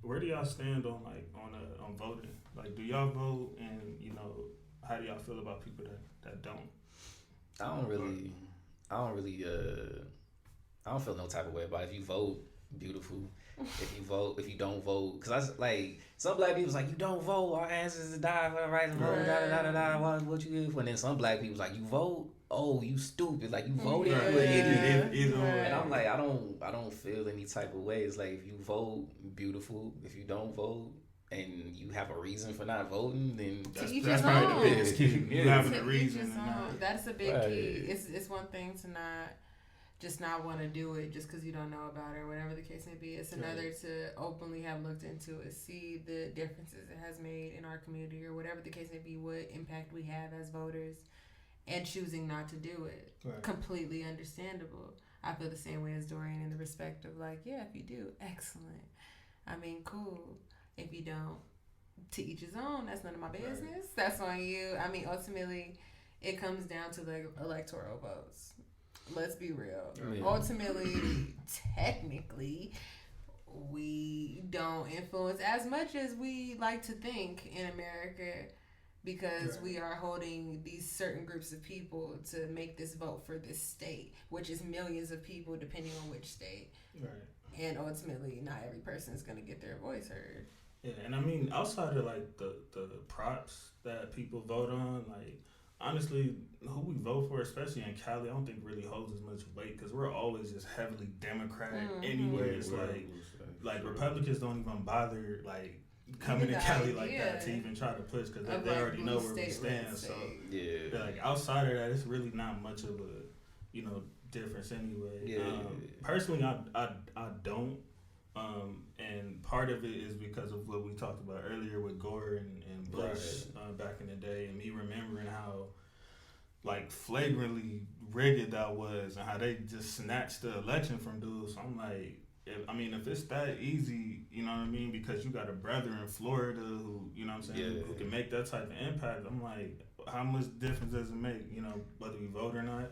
where do y'all stand on on voting? Like, do y'all vote, and how do y'all feel about people that don't? I don't really, I don't really, I don't feel no type of way about it. If you vote, beautiful. If you don't vote, because I like some black people's like, you don't vote, our ancestors died for the right to vote, da da da da da. What you give? And then some black people's like, you vote, oh you stupid, like you voted, you an idiot. And I'm like, I don't feel any type of way. It's like if you vote, beautiful. If you don't vote, and you have a reason for not voting, then that's probably the biggest key. You having a reason. That's a big key. It's one thing to not want to do it just because you don't know about it or whatever the case may be. It's another to openly have looked into it, see the differences it has made in our community or whatever the case may be, what impact we have as voters, and choosing not to do it. Right. Completely understandable. I feel the same way as Dorian in the respect of like, yeah, if you do, excellent. I mean, cool. If you don't, to each his own. That's none of my business. Right. That's on you. I mean, ultimately, it comes down to the electoral votes. Let's be real. Yeah. Ultimately, technically, we don't influence as much as we like to think in America because we are holding these certain groups of people to make this vote for this state, which is millions of people depending on which state. Right. And ultimately, not every person is going to get their voice heard. Yeah, and I mean, outside of like the props that people vote on, like, honestly, who we vote for, especially in Cali, I don't think really holds as much weight because we're always just heavily Democratic anyway. It's like Republicans don't even bother like coming to Cali like that to even try to push because they already know where we stand. So like outside of that, it's really not much of a difference anyway. Yeah. Personally, I don't. And part of it is because of what we talked about earlier with Gore and Bush back in the day, and me remembering how like flagrantly rigged that was and how they just snatched the election from dudes. So I'm like, if it's that easy, you know what I mean, because you got a brother in Florida who, you know what I'm saying, who can make that type of impact, I'm like, how much difference does it make, whether we vote or not?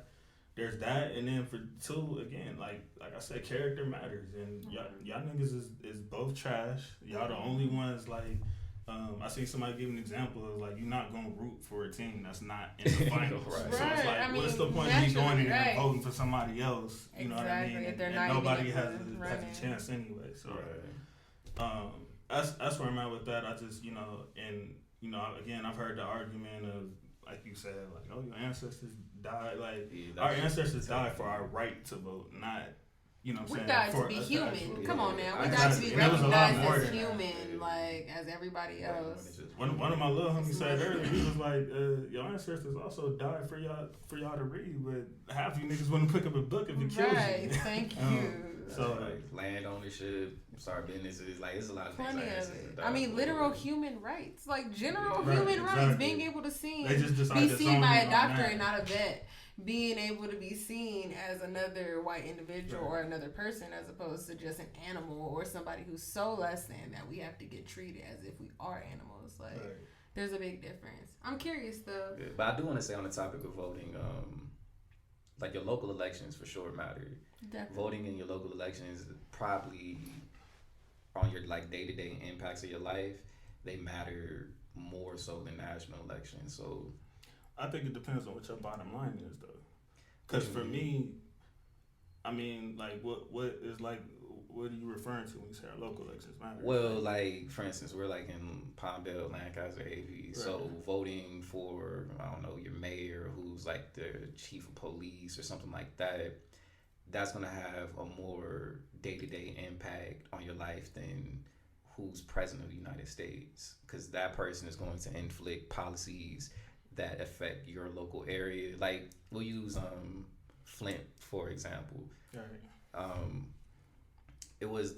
There's that, and then for two, again, like I said, character matters, and y'all niggas is both trash. Y'all the only ones, like, I seen somebody give an example of, like, you're not going to root for a team that's not in the finals. So it's like, what's the point of me going in and voting for somebody else, you know what I mean? And nobody has a chance anyway, so that's where I'm at with that. I just, again, I've heard the argument of, like you said, like, oh, your ancestors died. Like, our ancestors died for our right to vote, not, you know what I'm saying? We died to be human. Come on now. We died to be recognized as human, like, as everybody else. One of my little homies said earlier, he was like, your ancestors also died for y'all to read, but half you niggas wouldn't pick up a book if it kills you. Right, thank you. So, like, land ownership, start businesses, like, it's a lot of things. Plenty of it. I mean, literal human rights. Like, general human rights. Being able to be seen by a doctor and not a vet. Being able to be seen as another white individual or another person as opposed to just an animal or somebody who's so less than that we have to get treated as if we are animals. Like, there's a big difference. I'm curious, though. Yeah, but I do want to say on the topic of voting, like, your local elections for sure matter. Definitely. Voting in your local elections probably on your, like, day-to-day impacts of your life, they matter more so than national elections. So I think it depends on what your bottom line is, though. Because for me, I mean, like, what is, like, what are you referring to when you say our local elections matter? Well, like, for instance, we're, like, in Palmdale, Lancaster, AV. So voting for, I don't know, your mayor who's, like, the chief of police or something like that, that's going to have a more day-to-day impact on your life than who's president of the United States, because that person is going to inflict policies that affect your local area. Like, we'll use Flint, for example. It was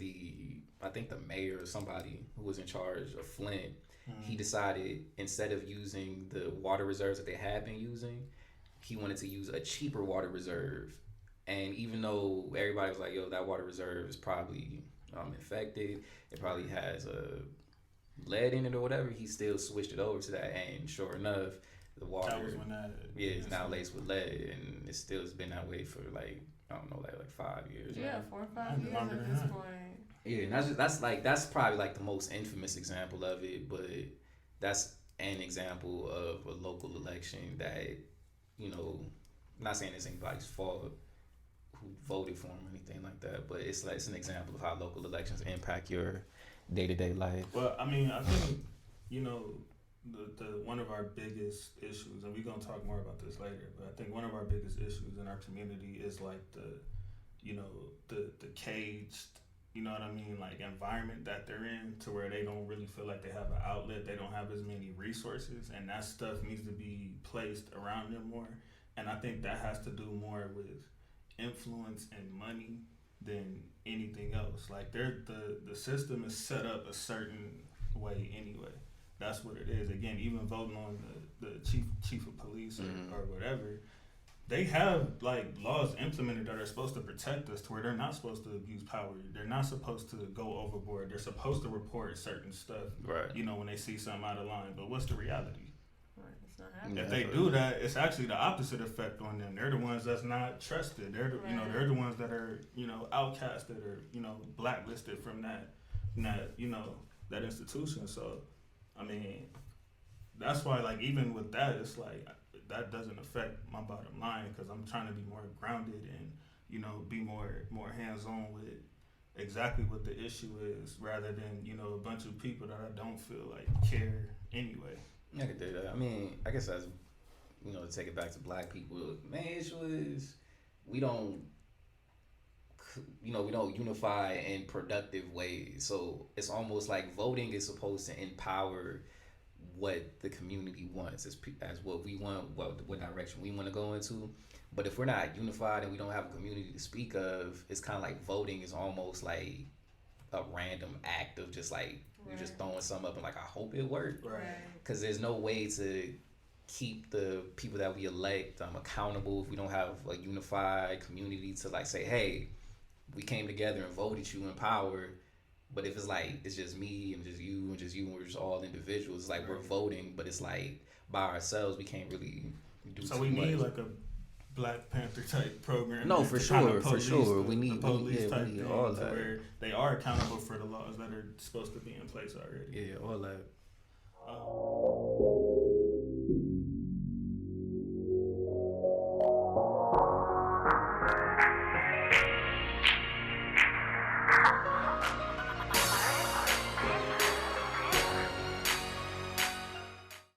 I think the mayor or somebody who was in charge of Flint, he decided instead of using the water reserves that they had been using, he wanted to use a cheaper water reserve. And even though everybody was like, yo, that water reserve is probably infected, it probably has lead in it or whatever, he still switched it over to that. And sure enough, the water is now laced with lead, and it still has been that way for, like, I don't know, like 5 years. Yeah, 4 or 5 years at this point. Yeah, and that's probably like the most infamous example of it, but that's an example of a local election that, you know, I'm not saying it's anybody's fault who voted for him or anything like that, but it's an example of how local elections impact your day-to-day life. Well, I mean, I think, you know, the one of our biggest issues, and we're gonna talk more about this later, but I think one of our biggest issues in our community is like the caged, you know what I mean, like environment that they're in, to where they don't really feel like they have an outlet, they don't have as many resources, and that stuff needs to be placed around them more. And I think that has to do more with influence and money than anything else. Like the system is set up a certain way anyway. That's what it is. Again, even voting on the chief of police or whatever, they have like laws implemented that are supposed to protect us, to where they're not supposed to abuse power. They're not supposed to go overboard. They're supposed to report certain stuff, right? You know, when they see something out of line. But what's the reality? Right, it's not happening. If they do that, it's actually the opposite effect on them. They're the ones that's not trusted. They're the, you know, they're the ones that are, you know, outcasted or, you know, blacklisted from that you know, that institution. So, I mean, that's why, like, even with that, it's like that doesn't affect my bottom line, because I'm trying to be more grounded and, you know, be more hands-on with exactly what the issue is, rather than, you know, a bunch of people that I don't feel like care anyway. I could do that. I mean, I guess as, you know, to take it back to black people, main issue is we don't unify in productive ways. So it's almost like voting is supposed to empower what the community wants as what we want, what direction we want to go into. But if we're not unified and we don't have a community to speak of, it's kind of like voting is almost like a random act of just like you're just throwing something up and like I hope it worked, because there's no way to keep the people that we elect accountable if we don't have a unified community to like say, hey, we came together and voted you in power. But if it's like it's just me and just you and we're just all individuals, it's like we're voting, but it's like by ourselves we can't really do so too we need much. like a Black Panther type program. No, for sure. We need police type we need thing, all to that. where they are accountable for the laws that are supposed to be in place already. Yeah, all that.